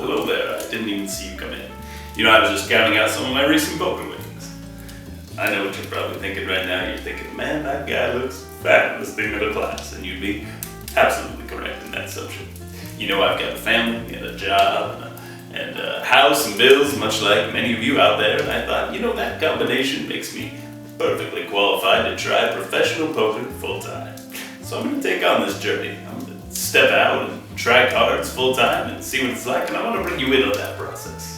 hello there. I didn't even see you come in. I was just counting out some of my recent poker winnings. I know what you're probably thinking right now. You're thinking, man, that guy looks fabulous in middle class. And you'd be absolutely correct in that assumption. I've got a family and a job and a house and bills, much like many of you out there. And I thought, that combination makes me perfectly qualified to try professional poker full time. So I'm going to take on this journey. I'm going to step out and try cards full time and see what it's like. And I want to bring you in on that process.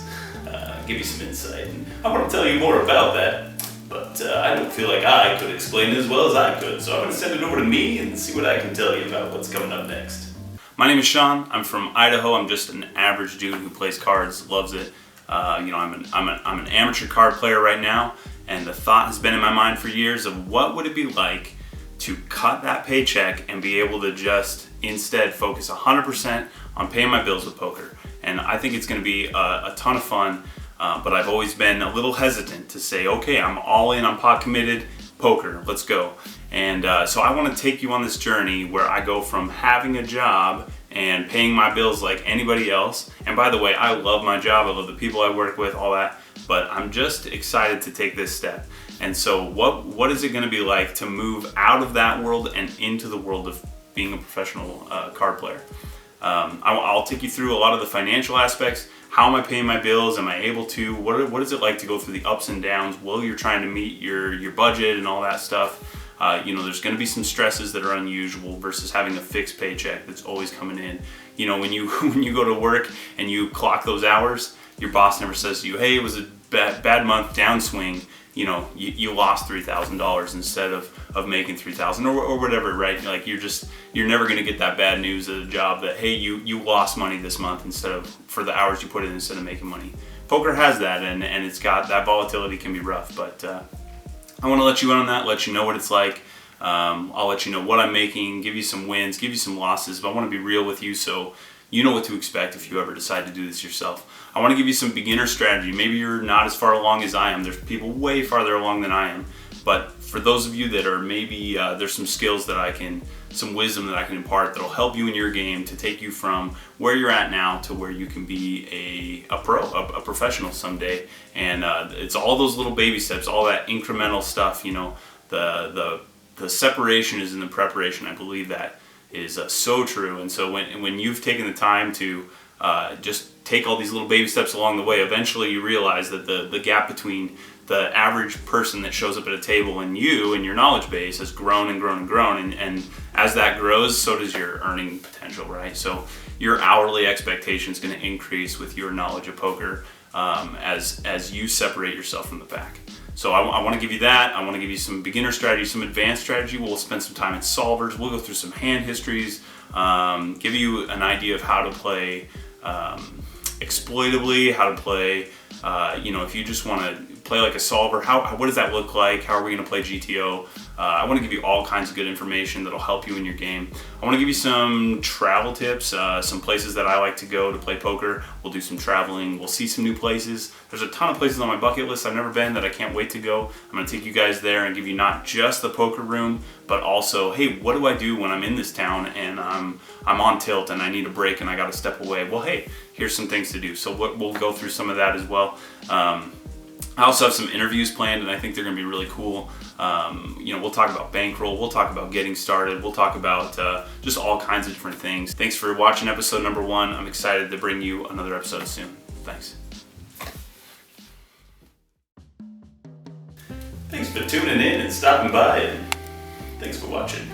Give you some insight. And I want to tell you more about that. But I don't feel like I could explain it as well as I could. So I'm going to send it over to me and see what I can tell you about what's coming up next. My name is Sean. I'm from Idaho. I'm just an average dude who plays cards, loves it. I'm an amateur card player right now, and the thought has been in my mind for years of what would it be like to cut that paycheck and be able to just instead focus 100% on paying my bills with poker. And I think it's going to be a ton of fun. But I've always been a little hesitant to say, okay, I'm all in, I'm pot committed, poker, let's go. And so I want to take you on this journey where I go from having a job and paying my bills like anybody else. And by the way, I love my job, I love the people I work with, all that, but I'm just excited to take this step. And so what is it going to be like to move out of that world and into the world of being a professional card player? I'll take you through a lot of the financial aspects. How am I paying my bills? Am I able to? What is it like to go through the ups and downs while you're trying to meet your budget and all that stuff? There's going to be some stresses that are unusual versus having a fixed paycheck that's always coming in. When you go to work and you clock those hours, your boss never says to you, hey, it was a bad month, downswing. You lost $3,000 instead of making $3,000 or whatever, right? Like you're never going to get that bad news at a job that, hey, you lost money this month for the hours you put in instead of making money. Poker has that, and it's got that volatility can be rough, but I want to let you in on that, let you know what it's like. I'll let you know what I'm making, give you some wins, give you some losses, but I want to be real with you so you know what to expect if you ever decide to do this yourself. I want to give you some beginner strategy. Maybe you're not as far along as I am. There's people way farther along than I am. But for those of you that are maybe, there's some skills some wisdom that I can impart that'll help you in your game to take you from where you're at now to where you can be a pro, a professional someday. And it's all those little baby steps, all that incremental stuff. The separation is in the preparation. I believe that is so true. And so when you've taken the time to just take all these little baby steps along the way, eventually you realize that the gap between the average person that shows up at a table and you and your knowledge base has grown and grown and grown. And as that grows, so does your earning potential, right? So your hourly expectation is going to increase with your knowledge of poker as you separate yourself from the pack. So I want to give you that. I want to give you some beginner strategy, some advanced strategy. We'll spend some time in solvers. We'll go through some hand histories, give you an idea of how to play exploitably, how to play, if you just want to play like a solver, what does that look like? How are we going to play GTO? I want to give you all kinds of good information that'll help you in your game. I want to give you some travel tips, some places that I like to go to play poker. We'll do some traveling. We'll see some new places. There's a ton of places on my bucket list I've never been that I can't wait to go. I'm going to take you guys there and give you not just the poker room, but also, hey, what do I do when I'm in this town and I'm on tilt and I need a break and I got to step away? Well, hey, here's some things to do. So we'll go through some of that as well. I also have some interviews planned, and I think they're going to be really cool. We'll talk about bankroll, we'll talk about getting started, we'll talk about just all kinds of different things. Thanks for watching episode number 1. I'm excited to bring you another episode soon. Thanks. Thanks for tuning in and stopping by, and thanks for watching.